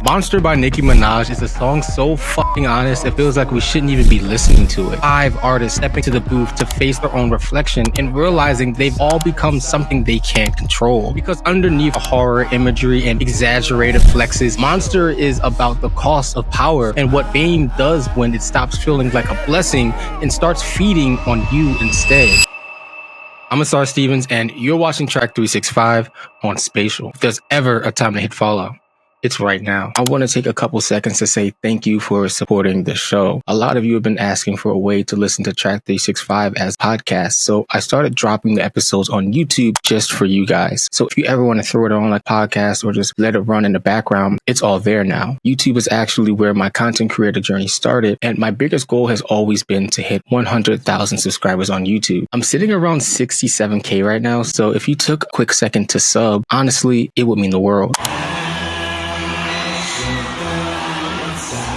Monster by Nicki Minaj is a song so fucking honest, it feels like we shouldn't even be listening to it. 5 artists stepping to the booth to face their own reflection and realizing they've all become something they can't control. Because underneath horror imagery and exaggerated flexes, Monster is about the cost of power and what fame does when it stops feeling like a blessing and starts feeding on you instead. I'm Ausar Stephens, and you're watching Track 365 on Spacial. If there's ever a time to hit follow, it's right now. I want to take a couple seconds to say thank you for supporting the show. A lot of you have been asking for a way to listen to Track 365 as podcasts, so I started dropping the episodes on YouTube just for you guys. So if you ever want to throw it on like podcast or just let it run in the background, it's all there now. YouTube is actually where my content creator journey started, and my biggest goal has always been to hit 100,000 subscribers on YouTube. I'm sitting around 67K right now, so if you took a quick second to sub, honestly, it would mean the world.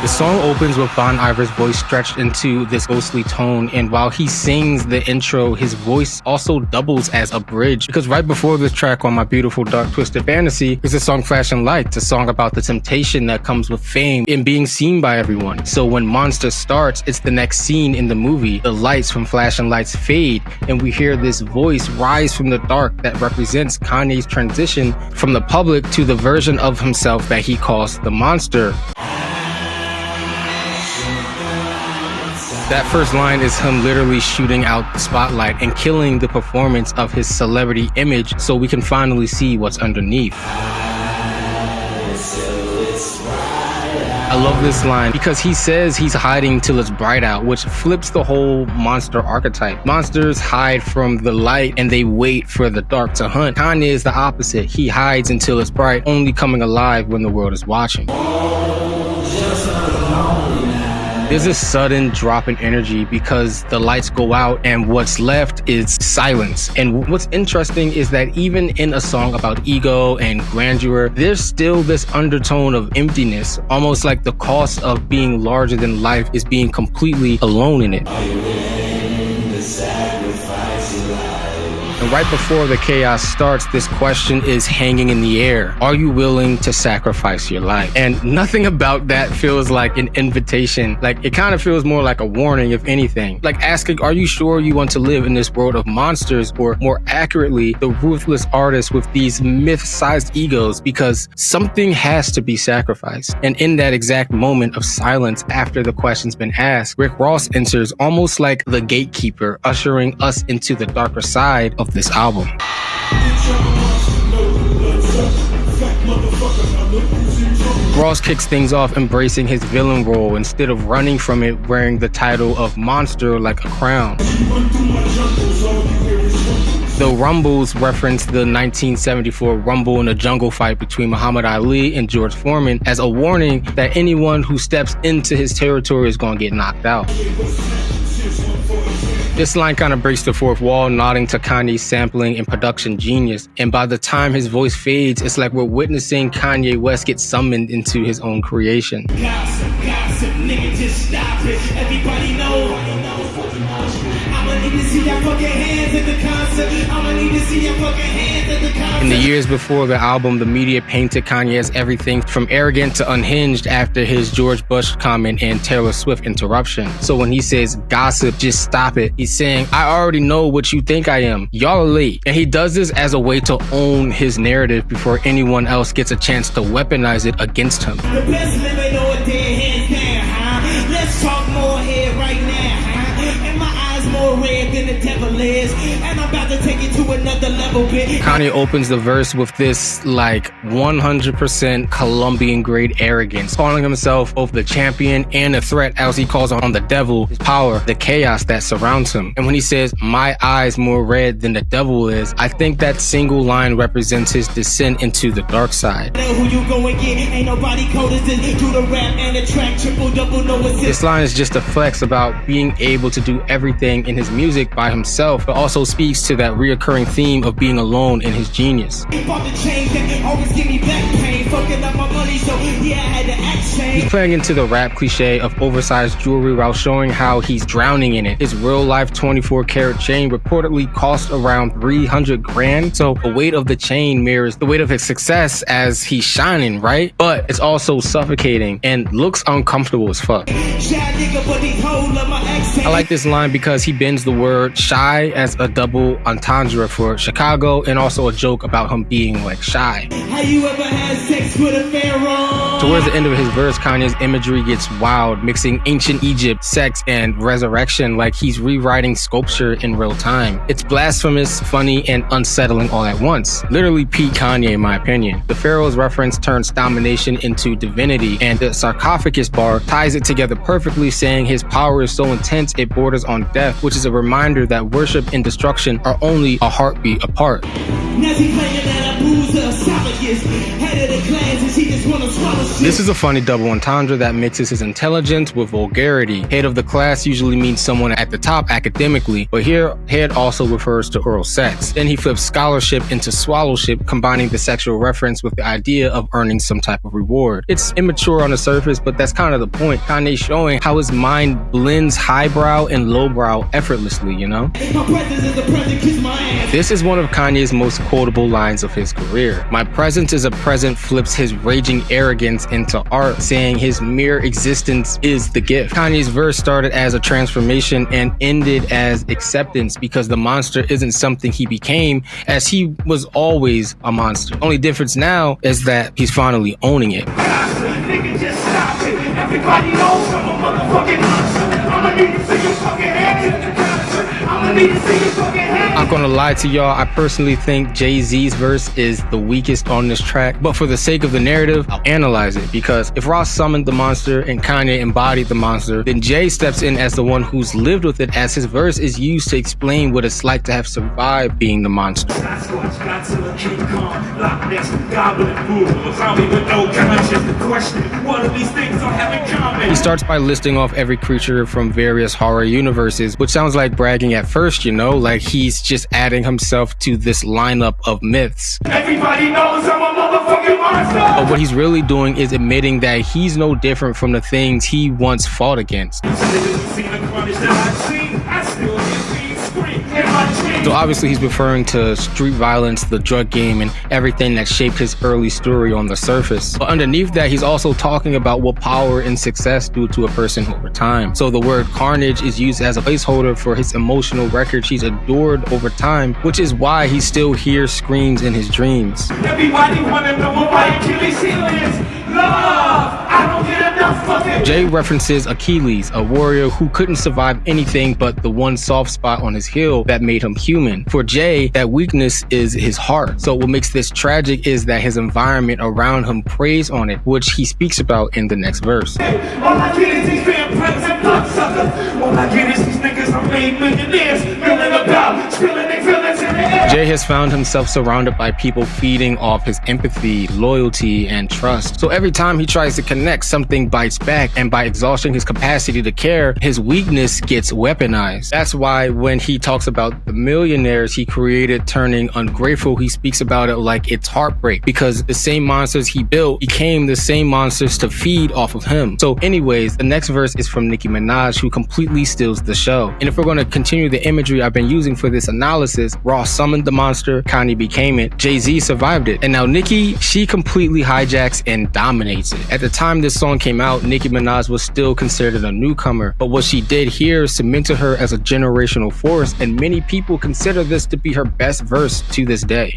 The song opens with Iver's voice stretched into this ghostly tone, and while he sings the intro, his voice also doubles as a bridge, because right before this track on My Beautiful Dark Twisted Fantasy is the song Flashing Lights, a song about the temptation that comes with fame and being seen by everyone. So when Monster starts, it's the next scene in the movie. The lights from Flashing Lights fade, and we hear this voice rise from the dark that represents Kanye's transition from the public to the version of himself that he calls the Monster. That first line is him literally shooting out the spotlight and killing the performance of his celebrity image so we can finally see what's underneath. I love this line because he says he's hiding till it's bright out, which flips the whole monster archetype. Monsters hide from the light and they wait for the dark to hunt. Kanye is the opposite. He hides until it's bright, only coming alive when the world is watching. There's a sudden drop in energy because the lights go out and what's left is silence. And what's interesting is that even in a song about ego and grandeur, there's still this undertone of emptiness, almost like the cost of being larger than life is being completely alone in it. And right before the chaos starts, this question is hanging in the air. Are you willing to sacrifice your life? And nothing about that feels like an invitation. Like, it kind of feels more like a warning, if anything. Like asking, are you sure you want to live in this world of monsters? Or more accurately, the ruthless artists with these myth-sized egos? Because something has to be sacrificed. And in that exact moment of silence after the question's been asked, Rick Ross enters almost like the gatekeeper, ushering us into the darker side of this album. Ross kicks things off embracing his villain role instead of running from it wearing the title of Monster like a crown. The rumbles reference the 1974 Rumble in a Jungle fight between Muhammad Ali and George Foreman as a warning that anyone who steps into his territory is going to get knocked out. This line kind of breaks the fourth wall, nodding to Kanye's sampling and production genius. And by the time his voice fades, it's like we're witnessing Kanye West get summoned into his own creation. Gossip, nigga, just stop it. Everybody know. I'ma need to see your fucking hands at the concert. I'ma need to see your fucking hands at the concert. In the years before the album, the media painted Kanye as everything from arrogant to unhinged after his George Bush comment and Taylor Swift interruption. So when he says, gossip, just stop it, he's saying, I already know what you think I am. Y'all are late. And he does this as a way to own his narrative before anyone else gets a chance to weaponize it against him. The best living or dead hands down, huh? Let's talk more here right now, huh? And my eyes more red than the devil is. And I'm about to take it to another level, bitch. Kanye opens the verse with this like 100% Colombian grade arrogance, calling himself both the champion and the threat as he calls on the devil, his power, the chaos that surrounds him. And when he says, my eyes more red than the devil is, I think that single line represents his descent into the dark side. Who you going get? Ain't nobody cold as this. Do the rap and the track, triple double, no assist. This line is just a flex about being able to do everything expressing in his music by himself, but also speaks to that reoccurring theme of being alone in his genius. He's playing into the rap cliche of oversized jewelry while showing how he's drowning in it. His real-life 24-karat chain reportedly cost around 300 grand, so the weight of the chain mirrors the weight of his success as he's shining, right? But it's also suffocating and looks uncomfortable as fuck. I like this line because he bends the word shy as a double entendre for Chicago and also a joke about him being like shy. Have you ever had sex with a pharaoh? Towards the end of his verse, Kanye's imagery gets wild, mixing ancient Egypt, sex, and resurrection like he's rewriting sculpture in real time. It's blasphemous, funny, and unsettling all at once. Literally peak Kanye in my opinion. The pharaoh's reference turns domination into divinity, and the sarcophagus bar ties it together perfectly, saying his power is so intense it borders on death, which is a reminder that worship and destruction are only a heartbeat apart. This is a funny double entendre that mixes his intelligence with vulgarity. Head of the class usually means someone at the top academically, but here head also refers to oral sex. Then he flips scholarship into swallowship, combining the sexual reference with the idea of earning some type of reward. It's immature on the surface, but that's kind of the point. Kanye showing how his mind blends highbrow and lowbrow effortlessly, you know? This is one of Kanye's most quotable lines of his career. My presence is a present flips his raging arrogance into art, saying his mere existence is the gift. Kanye's verse started as a transformation and ended as acceptance because the monster isn't something he became, as he was always a monster. Only difference now is that he's finally owning it. Nigga, just stop it. Everybody knows I'm a motherfucking monster. I'ma need to see your fucking hands in the concert. I'ma need to see your fucking hands. I'm gonna lie to y'all, I personally think Jay-Z's verse is the weakest on this track, but for the sake of the narrative, I'll analyze it, because if Ross summoned the monster and Kanye embodied the monster, then Jay steps in as the one who's lived with it, as his verse is used to explain what it's like to have survived being the monster. He starts by listing off every creature from various horror universes, which sounds like bragging at first, you know, like he's just adding himself to this lineup of myths. Everybody knows I'm a motherfucking monster. But what he's really doing is admitting that he's no different from the things he once fought against. So obviously he's referring to street violence, the drug game, and everything that shaped his early story on the surface. But underneath that, he's also talking about what power and success do to a person over time. So the word carnage is used as a placeholder for his emotional record he's adored over time, which is why he still hears screams in his dreams. Everybody wanna know what my Achilles heel is. Love! I don't get enough of it. Jay references Achilles, a warrior who couldn't survive anything but the one soft spot on his heel that made him human. For Jay, that weakness is his heart. So what makes this tragic is that his environment around him preys on it, which he speaks about in the next verse. All I get is these vampires and bloodsuckers. All I get is these niggas are made millionaires, milling about, spilling their feelings in the air. Jay has found himself surrounded by people feeding off his empathy, loyalty, and trust. So every time he tries to connect, something bites back, and by exhausting his capacity to care, his weakness gets weaponized. That's why when he talks about the millionaires he created turning ungrateful, he speaks about it like it's heartbreak, because the same monsters he built became the same monsters to feed off of him. So anyways, the next verse is from Nicki Minaj, who completely steals the show. And if we're going to continue the imagery I've been using for this analysis, Ross summoned the monster, Kanye became it, Jay-Z survived it, and now Nicki, she completely hijacks and dominates it. At the time this song came out, Nicki Minaj was still considered a newcomer, but what she did here cemented her as a generational force, and many people consider this to be her best verse to this day.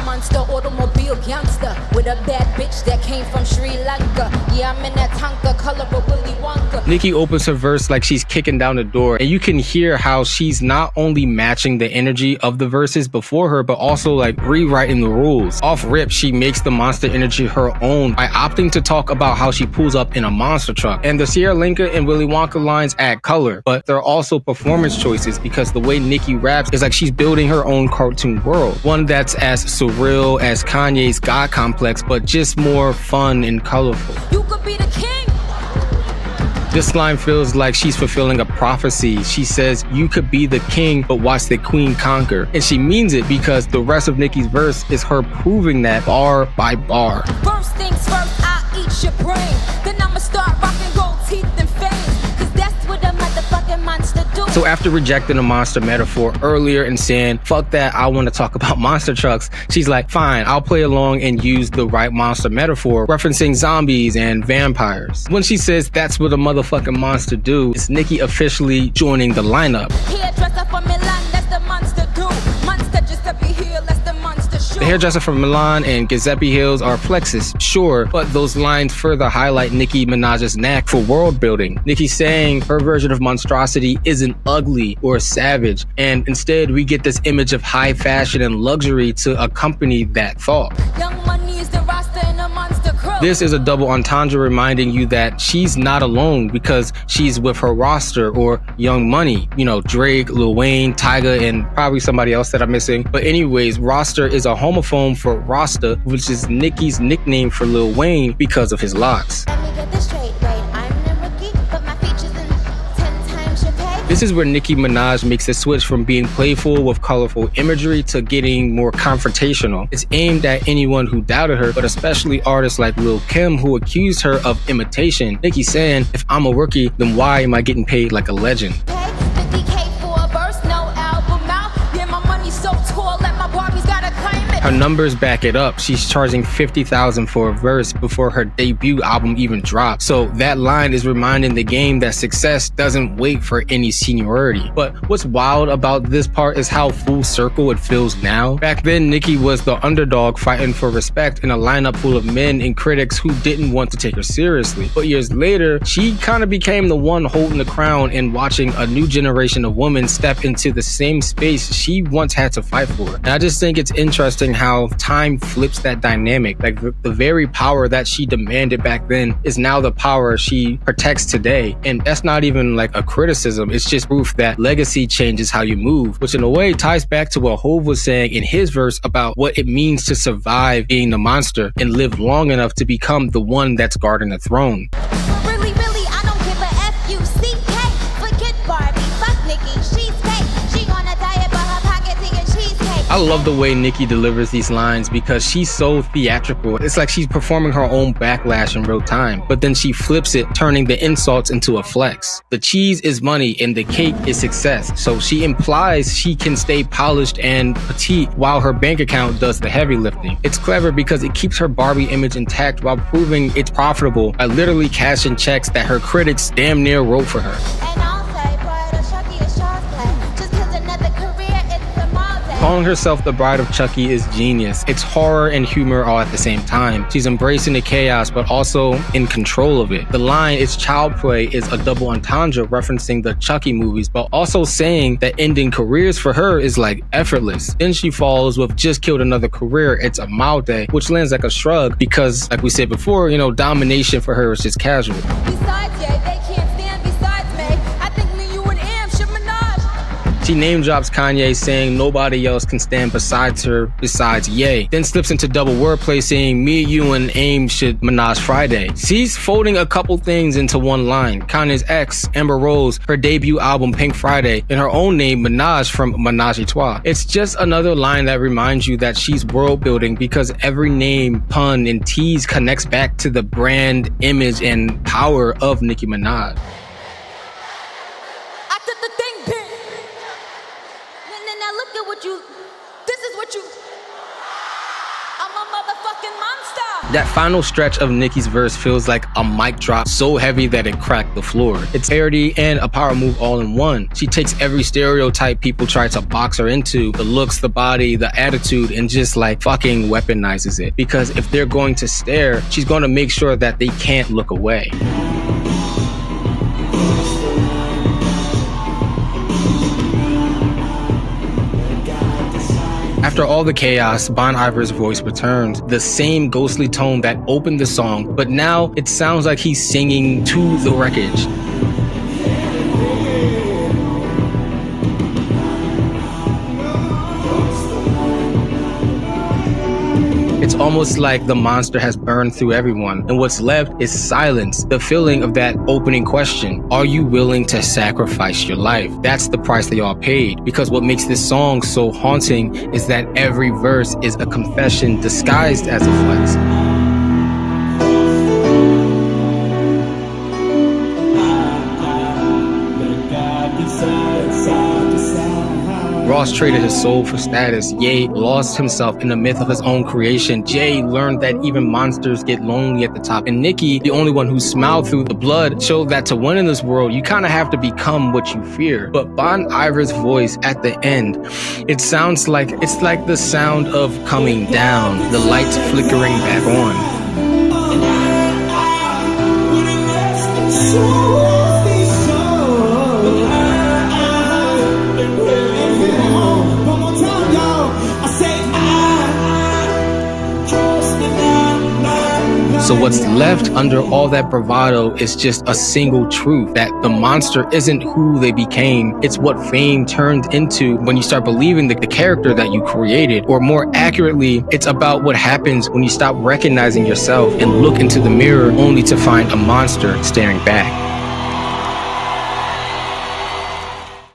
Monster automobile gangster with a bad bitch that came from Sri Lanka. Yeah, I'm in that Tonka color of Willy Wonka. Nicki opens her verse like she's kicking down the door, and you can hear how she's not only matching the energy of the verses before her, but also like rewriting the rules. Off rip, she makes the monster energy her own by opting to talk about how she pulls up in a monster truck. And the Sierra Linka and Willy Wonka lines add color, but they're also performance choices, because the way Nicki raps is like she's building her own cartoon world, one that's as surreal as Kanye's God complex, but just more fun and colorful. You could be the king. This line feels like she's fulfilling a prophecy. She says, "You could be the king, but watch the queen conquer." And she means it because the rest of Nicki's verse is her proving that bar by bar. First things first, I'll eat your brain. Then I'ma start rocking gold teeth and fangs. Cause that's what a motherfucking monster do. So after rejecting the monster metaphor earlier and saying, "Fuck that, I want to talk about monster trucks," she's like, "Fine, I'll play along and use the right monster metaphor," referencing zombies and vampires. When she says that's what a motherfucking monster do, it's Nicki officially joining the lineup. Hairdresser from Milan, that's the monster do. Monster just to be here, that's the monster shoot. The hairdresser from Milan and Giuseppe Hills are flexes, sure, but those lines further highlight Nicki Minaj's knack for world building. Nicki saying her version of monstrosity isn't ugly or savage, and instead we get this image of high fashion and luxury to accompany that thought. Young Money is the roster in a monster crew. This is a double entendre reminding you that she's not alone because she's with her roster or Young Money. You know, Drake, Lil Wayne, Tyga, and probably somebody else that I'm missing. But anyways, roster is a homophone for Rasta, which is Nicki's nickname for Lil Wayne because of his locks. Let me get this straight, wait, I'm the rookie, but my features in 10 times your pay. This is where Nicki Minaj makes the switch from being playful with colorful imagery to getting more confrontational. It's aimed at anyone who doubted her, but especially artists like Lil Kim who accused her of imitation. Nicki saying, "If I'm a rookie, then why am I getting paid like a legend?" Pay 50K for a verse, no album out. Yeah, my money's so tall that my Barbies gotta claim it. Her numbers back it up. She's charging $50,000 for a verse before her debut album even dropped. So that line is reminding the game that success doesn't wait for any seniority. But what's wild about this part is how full circle it feels now. Back then, Nicki was the underdog fighting for respect in a lineup full of men and critics who didn't want to take her seriously. But years later, she kind of became the one holding the crown and watching a new generation of women step into the same space she once had to fight for. And I just think it's interesting how time flips that dynamic. Like the very power that she demanded back then is now the power she protects today. And that's not even like a criticism. It's just proof that legacy changes how you move, which in a way ties back to what Hov was saying in his verse about what it means to survive being the monster and live long enough to become the one that's guarding the throne. Really, I don't give a F-U-C-K. Forget Barbie, fuck Nicki, she's fake. She on a diet, but her pockets eating cheesecake. I love the way Nicki delivers these lines because she's so theatrical. It's like she's performing her own backlash in real time, but then she flips it, turning the insults into a flex. The cheese is money and the cake is success. So she implies she can stay polished and petite while her bank account does the heavy lifting. It's clever because it keeps her Barbie image intact while proving it's profitable by literally cashing checks that her critics damn near wrote for her. And I'll say, boy, the Chucky is child's play. Just 'cause another career, it's a mall day. Calling herself the bride of Chucky is genius. It's horror and humor all at the same time. She's embracing the chaos, but also in control of it. The line, "It's child play," is a double entendre referencing the Chucky movies, but also saying that ending careers for her is like effortless. Then she follows with "just killed another career, it's a mild day," which lands like a shrug because, like we said before, you know, domination for her is just casual. Besides, yeah, they can't stand besides me. I think me, you, and Am should Minaj. She name drops Kanye saying nobody else can stand besides her besides Ye. Then slips into double wordplay saying me, you, and Aim should Minaj Friday. She's folding a couple things into one line. Kanye's ex, Amber Rose, her debut album Pink Friday, and her own name Minaj from Menage a Trois. It's just another line that reminds you that she's world building because every name, pun, and tease connects back to the brand, image, and power of Nicki Minaj. I took the thing, bitch. Now look at what you, this is what you, I'm a motherfucking monster. That final stretch of Nicki's verse feels like a mic drop so heavy that it cracked the floor. It's parody and a power move all in one. She takes every stereotype people try to box her into, the looks, the body, the attitude, and just like fucking weaponizes it. Because if they're going to stare, she's going to make sure that they can't look away. After all the chaos, Bon Iver's voice returns, the same ghostly tone that opened the song, but now it sounds like he's singing to the wreckage. It's almost like the monster has burned through everyone, and what's left is silence, the feeling of that opening question. Are you willing to sacrifice your life? That's the price they all paid, because what makes this song so haunting is that every verse is a confession disguised as a flex. Ross traded his soul for status. Ye lost himself in the myth of his own creation. Jay learned that even monsters get lonely at the top. And Nicki, the only one who smiled through the blood, showed that to win in this world, you kind of have to become what you fear. But Bon Iver's voice at the end, it's like the sound of coming down, the lights flickering back on. So what's left under all that bravado is just a single truth, that the monster isn't who they became. It's what fame turned into when you start believing the character that you created. Or more accurately, it's about what happens when you stop recognizing yourself and look into the mirror only to find a monster staring back.